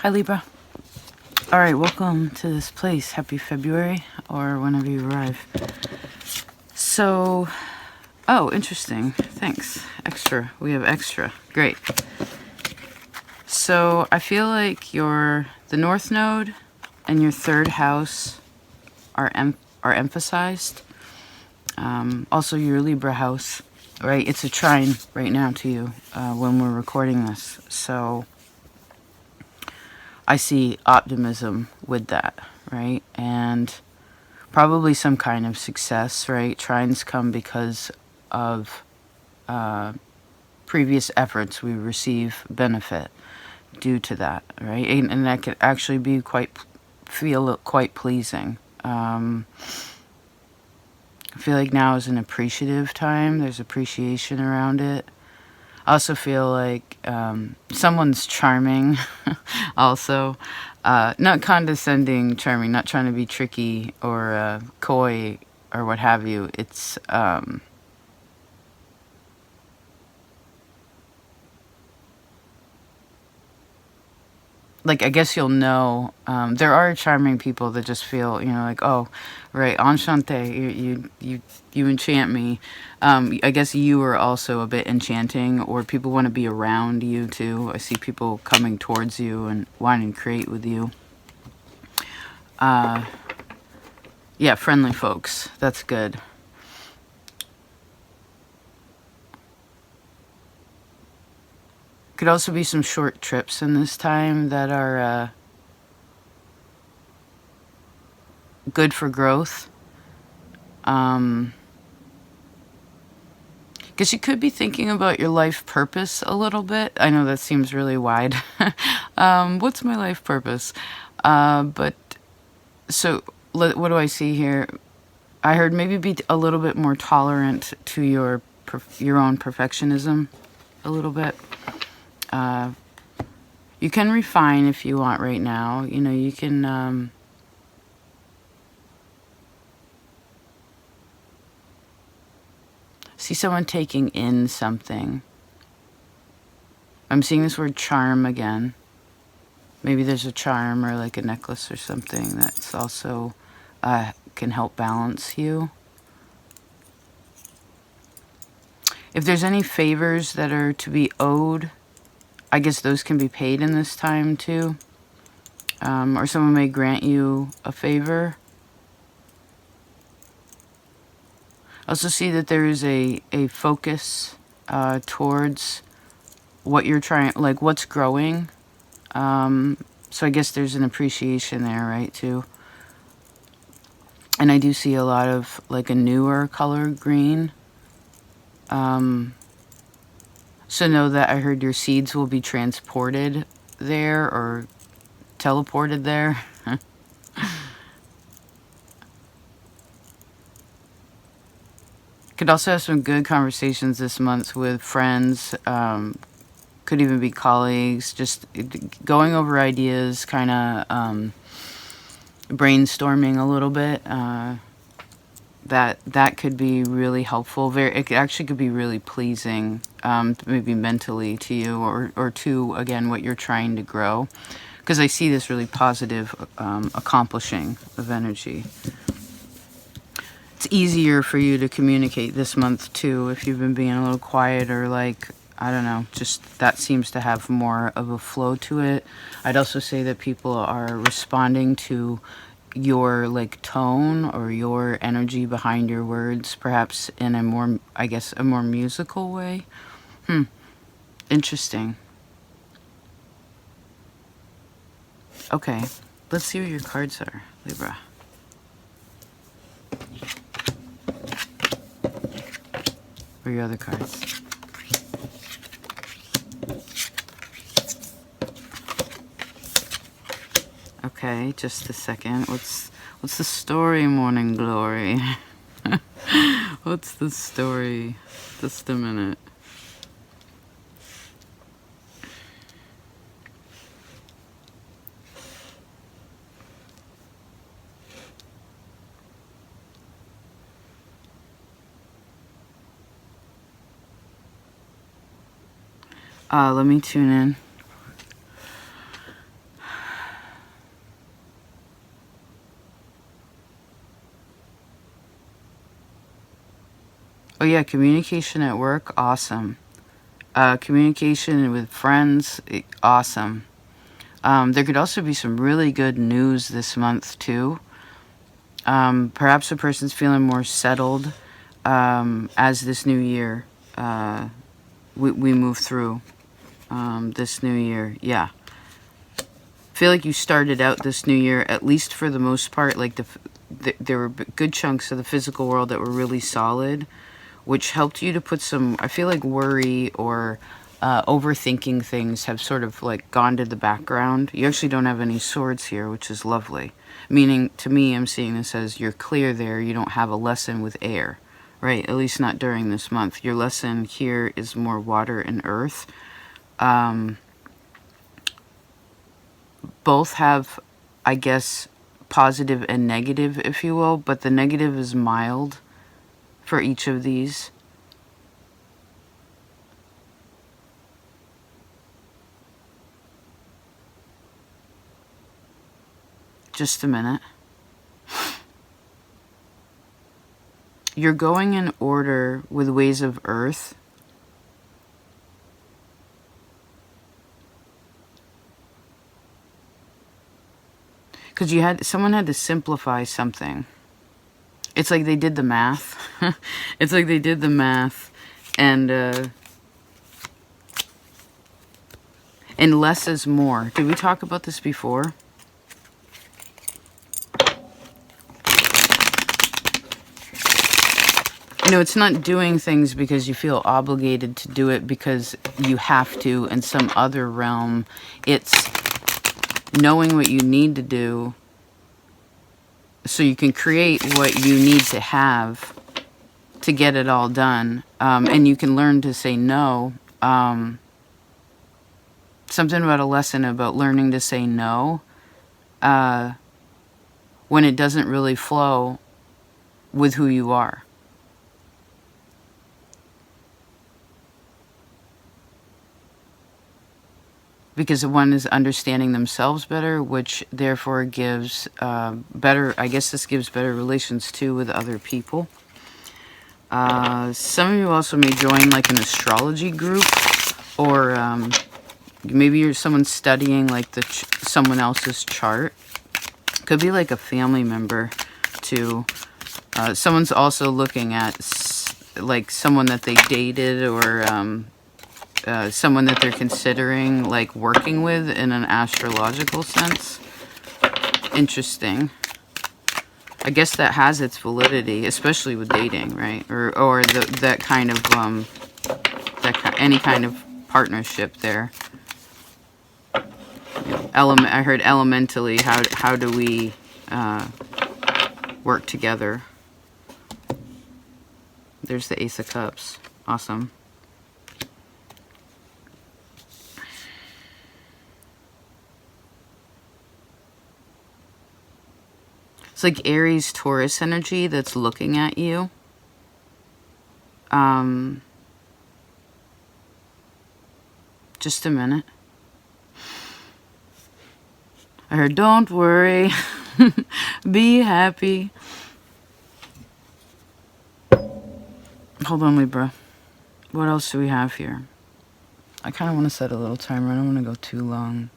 Hi, Libra. All right, welcome to this place. Happy February, or whenever you arrive. So, oh, interesting. Thanks. Extra. We have extra. Great. So, I feel like the North Node and your third house are emphasized. Also, your Libra house, right? It's a trine right now to you when we're recording this. So, I see optimism with that, right? And probably some kind of success, right? Trines come because of previous efforts. We receive benefit due to that, right? And that could actually feel quite pleasing. I feel like now is an appreciative time. There's appreciation around it. I also feel like someone's charming also. Not condescending charming, not trying to be tricky or coy or what have you. It's like, I guess you'll know, there are charming people that just feel, like, oh, right, enchanté, you enchant me. I guess you are also a bit enchanting, or people want to be around you too. I see people coming towards you and wanting to create with you. Yeah, friendly folks. That's good. Could also be some short trips in this time that are good for growth. Because you could be thinking about your life purpose a little bit. I know that seems really wide. What's my life purpose? But so what do I see here? I heard maybe be a little bit more tolerant to your own perfectionism a little bit. You can refine if you want right now. You can see someone taking in something. I'm seeing this word charm again. Maybe there's a charm or like a necklace or something that's also can help balance you. If there's any favors that are to be owed, I guess those can be paid in this time too. Or someone may grant you a favor. I also see that there is a focus towards what you're trying, like what's growing. So I guess there's an appreciation there, right, too. And I do see a lot of like a newer color green. So know that I heard your seeds will be transported there or teleported there. Could also have some good conversations this month with friends. Could even be colleagues. Just going over ideas, kind of brainstorming a little bit. That could be really helpful. It actually could be really pleasing, maybe mentally to you or to, again, what you're trying to grow. Because I see this really positive accomplishing of energy. It's easier for you to communicate this month too if you've been being a little quiet or like, I don't know, just that seems to have more of a flow to it. I'd also say that people are responding to your like tone or your energy behind your words, perhaps in a more, I guess, a more musical way. Interesting. Okay, let's see what your cards are, Libra. Or your other cards. Okay, just a second. What's the story, Morning Glory? What's the story? Just a minute. Let me tune in. Oh yeah, communication at work, awesome. Communication with friends, awesome. There could also be some really good news this month too. Perhaps a person's feeling more settled as this new year we move through this new year. Yeah, feel like you started out this new year, at least for the most part, like there were good chunks of the physical world that were really solid, which helped you to put some, I feel like, worry or overthinking things have sort of like gone to the background. You actually don't have any swords here, which is lovely. Meaning, to me, I'm seeing this as you're clear there. You don't have a lesson with air, right? At least not during this month. Your lesson here is more water and earth. Both have, I guess, positive and negative, if you will, but the negative is mild for each of these. Just a minute. You're going in order with ways of earth. Because someone had to simplify something. It's like they did the math. It's like they did the math, and less is more. Did we talk about this before? It's not doing things because you feel obligated to do it because you have to in some other realm. It's knowing what you need to do so you can create what you need to have to get it all done. And you can learn to say no. Something about a lesson about learning to say no when it doesn't really flow with who you are. Because one is understanding themselves better, which therefore gives better, I guess this gives better relations too with other people. Some of you also may join like an astrology group, or maybe you're someone studying like someone else's chart. Could be like a family member too. Someone's also looking at like someone that they dated, or someone that they're considering like working with in an astrological sense. Interesting. I guess that has its validity, especially with dating, right? Or that kind of any kind of partnership there. I heard elementally. How do we work together? There's the Ace of Cups. Awesome. It's like Aries, Taurus energy that's looking at you. Just a minute. I heard, don't worry. Be happy. Hold on, Libra. What else do we have here? I kind of want to set a little timer. I don't want to go too long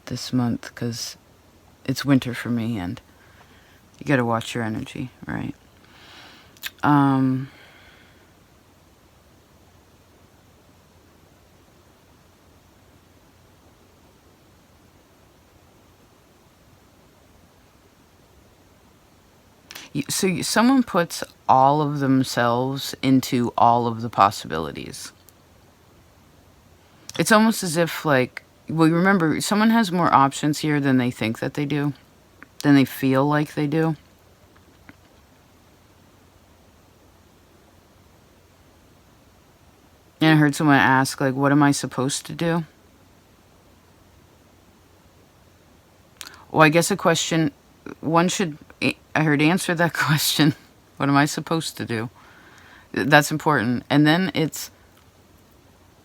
this month because it's winter for me and you got to watch your energy, right? So someone puts all of themselves into all of the possibilities. It's almost as if, like, well, remember, someone has more options here than they think that they do, than they feel like they do. And I heard someone ask, like, what am I supposed to do? Well, I guess a question, one should, I heard, answer that question. What am I supposed to do? That's important. And then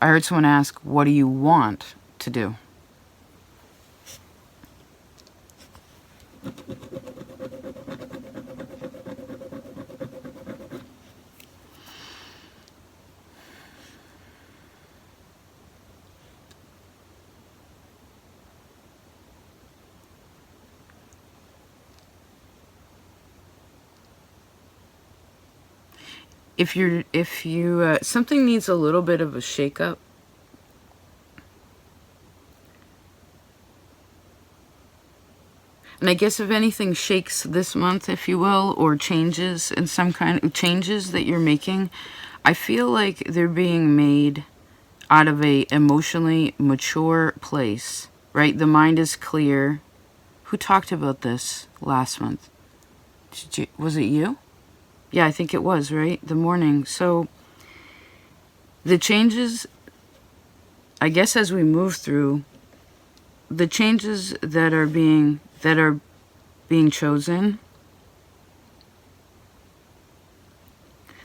I heard someone ask, what do you want to do? if you something needs a little bit of a shake-up. And I guess if anything shakes this month, if you will, or changes in some kind of changes that you're making, I feel like they're being made out of a emotionally mature place, right? The mind is clear. Who talked about this last month? Was it you? Yeah, I think it was, right? The morning. So the changes, I guess as we move through, the changes that are being chosen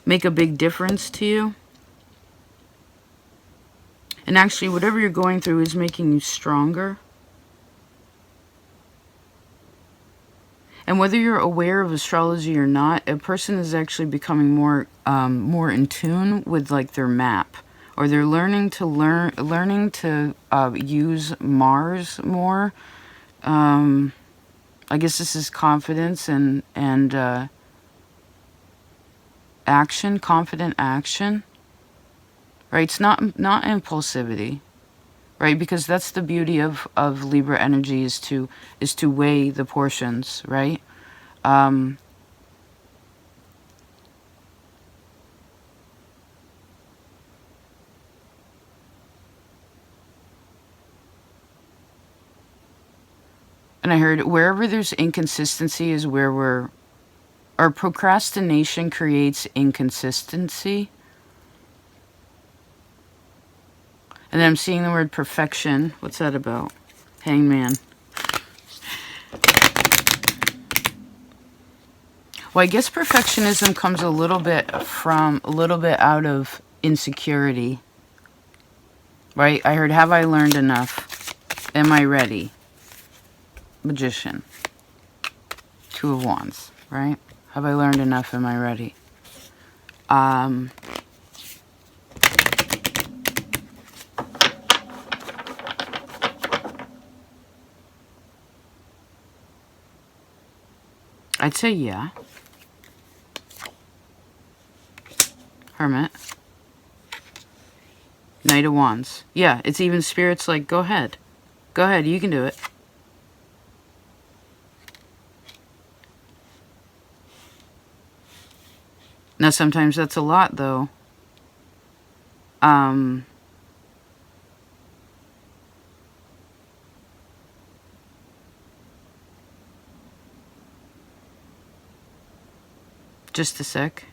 make a big difference to you. And actually, whatever you're going through is making you stronger. And whether you're aware of astrology or not, a person is actually becoming more in tune with like their map, or they're learning to use Mars more. I guess this is confidence and action, confident action, right? It's not impulsivity, right? Because that's the beauty of Libra energy, is to weigh the portions, right? And I heard wherever there's inconsistency is where our procrastination creates inconsistency. And then I'm seeing the word perfection. What's that about? Hangman. Well, I guess perfectionism comes a little bit out of insecurity. Right? I heard, have I learned enough? Am I ready? Magician. Two of Wands, right? Have I learned enough? Am I ready? I'd say yeah. Hermit. Knight of Wands. Yeah, it's even spirits like, go ahead. Go ahead, you can do it. Now, sometimes that's a lot, though. Just a sec.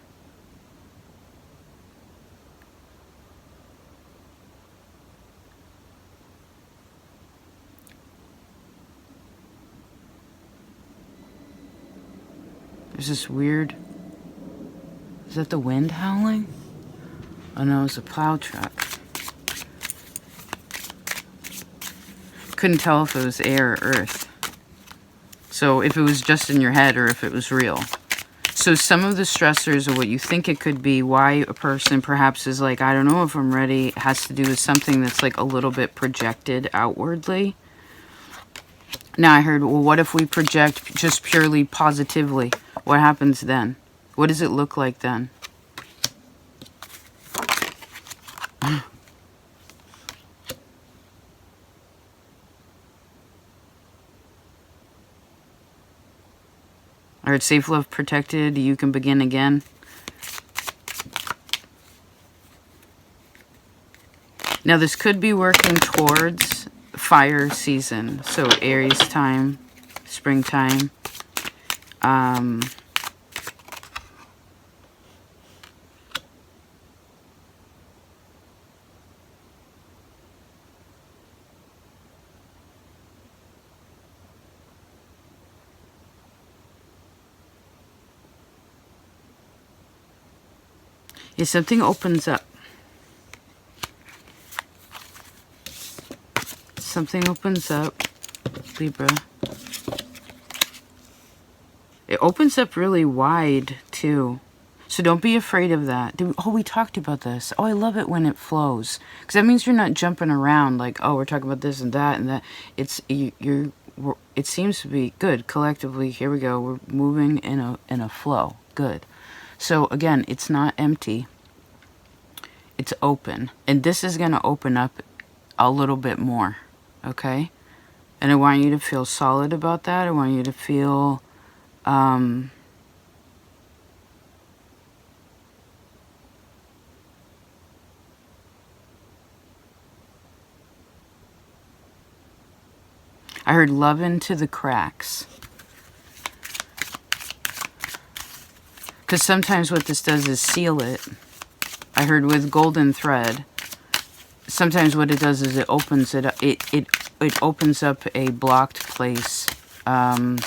There's this weird... Is that the wind howling? Oh no, it's a plow truck. Couldn't tell if it was air or earth. So if it was just in your head or if it was real. So some of the stressors or what you think it could be, why a person perhaps is like, I don't know if I'm ready, has to do with something that's like a little bit projected outwardly. Now I heard, well, what if we project just purely positively? What happens then? What does it look like then? All right, safe, love, protected. You can begin again. Now, this could be working towards fire season. So, Aries time, springtime. If something opens up. Something opens up, Libra. It opens up really wide, too. So don't be afraid of that. Oh, we talked about this. Oh, I love it when it flows. Because that means you're not jumping around like, oh, we're talking about this and that and that. It seems to be good collectively. Here we go. We're moving in a flow. Good. So again, it's not empty. It's open. And this is going to open up a little bit more. Okay? And I want you to feel solid about that. I want you to feel... I heard love into the cracks. Because sometimes what this does is seal it. I heard with golden thread. Sometimes what it does is it opens it up. It opens up a blocked place. And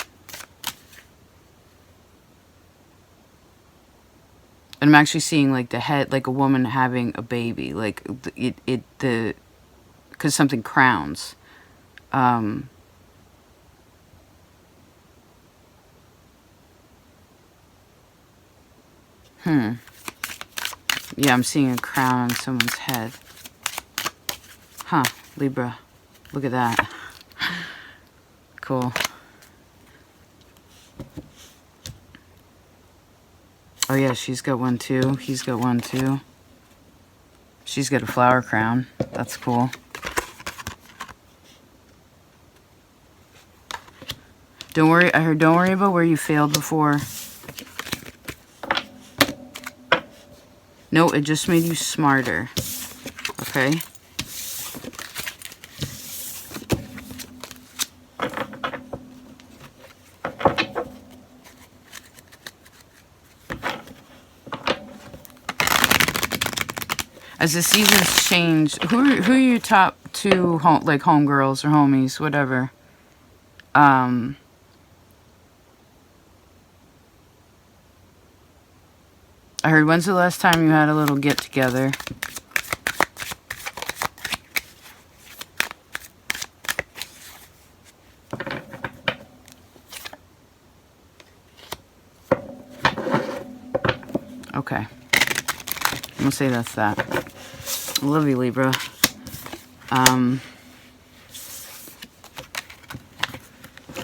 I'm actually seeing like the head, like a woman having a baby. Like because something crowns. Yeah, I'm seeing a crown on someone's head. Huh, Libra. Look at that. Cool. Oh yeah, she's got one too. He's got one too. She's got a flower crown. That's cool. Don't worry, I heard don't worry about where you failed before. No, it just made you smarter. Okay? As the seasons change, who are your top two home girls or homies, whatever? I heard, when's the last time you had a little get together? Okay. I'm gonna say that's that. I love you, Libra. I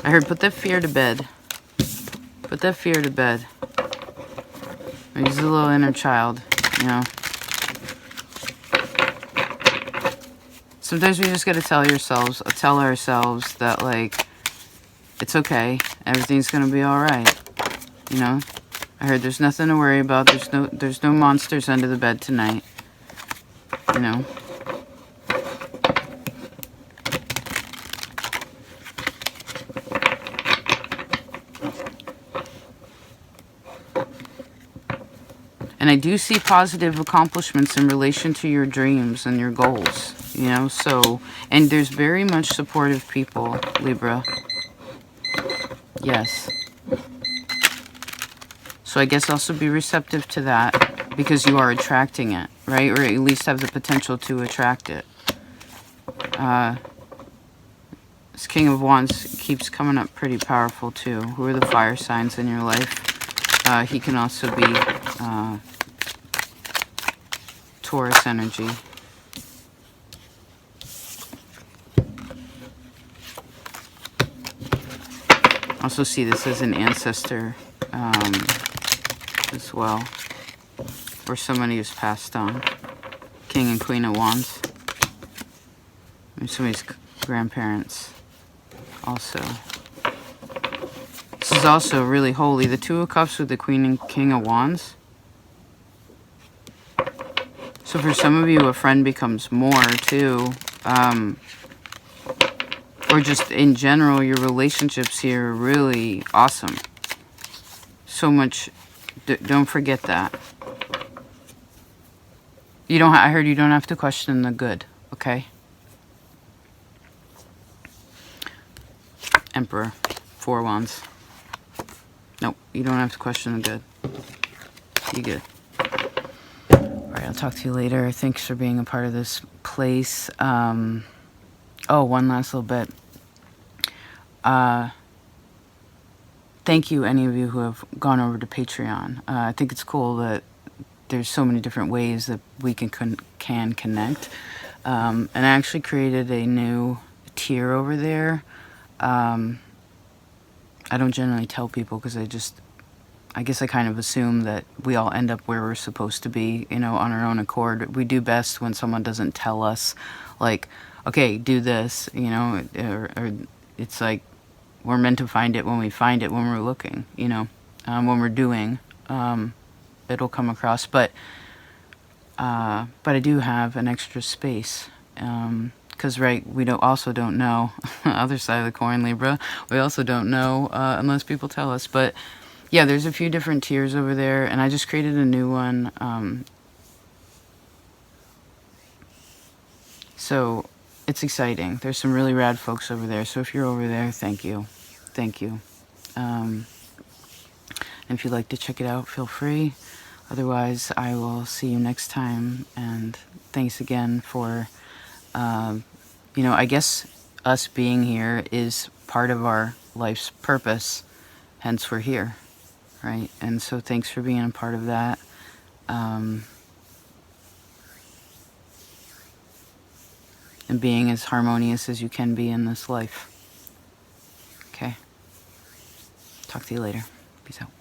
heard put that fear to bed. Put that fear to bed. He's a little inner child, you know. Sometimes we just gotta tell ourselves that, like, it's okay. Everything's gonna be alright. You know? I heard there's nothing to worry about. There's no monsters under the bed tonight. You know? And I do see positive accomplishments in relation to your dreams and your goals, you know, so, and there's very much supportive people, Libra. Yes. So I guess also be receptive to that, because you are attracting it, right? Or at least have the potential to attract it. This King of Wands keeps coming up pretty powerful too. Who are the fire signs in your life? He can also be Taurus energy. Also see this as an ancestor as well, or somebody who's passed on. King and Queen of Wands. Maybe somebody's grandparents also. This is also really holy. The Two of Cups with the Queen and King of Wands. So for some of you, a friend becomes more too. Or just in general, your relationships here are really awesome. So much. Don't forget that. You don't. I heard you don't have to question the good. Okay. Emperor, 4 Wands. Nope, you don't have to question the good. You good. Alright, I'll talk to you later. Thanks for being a part of this place. Oh, one last little bit. Thank you, any of you who have gone over to Patreon. I think it's cool that there's so many different ways that we can connect. And I actually created a new tier over there. I don't generally tell people because I guess I kind of assume that we all end up where we're supposed to be, you know, on our own accord. We do best when someone doesn't tell us, like, okay, do this, you know, or it's like we're meant to find it when we find it, when we're looking, you know, when we're doing, it'll come across. But I do have an extra space. Because, right, we also don't know, other side of the coin, Libra, we also don't know unless people tell us. But yeah, there's a few different tiers over there, and I just created a new one. So it's exciting. There's some really rad folks over there. So if you're over there, thank you. Thank you. And if you'd like to check it out, feel free. Otherwise, I will see you next time. And thanks again for, you know, I guess us being here is part of our life's purpose. Hence, we're here. Right? And so thanks for being a part of that. And being as harmonious as you can be in this life. Okay. Talk to you later. Peace out.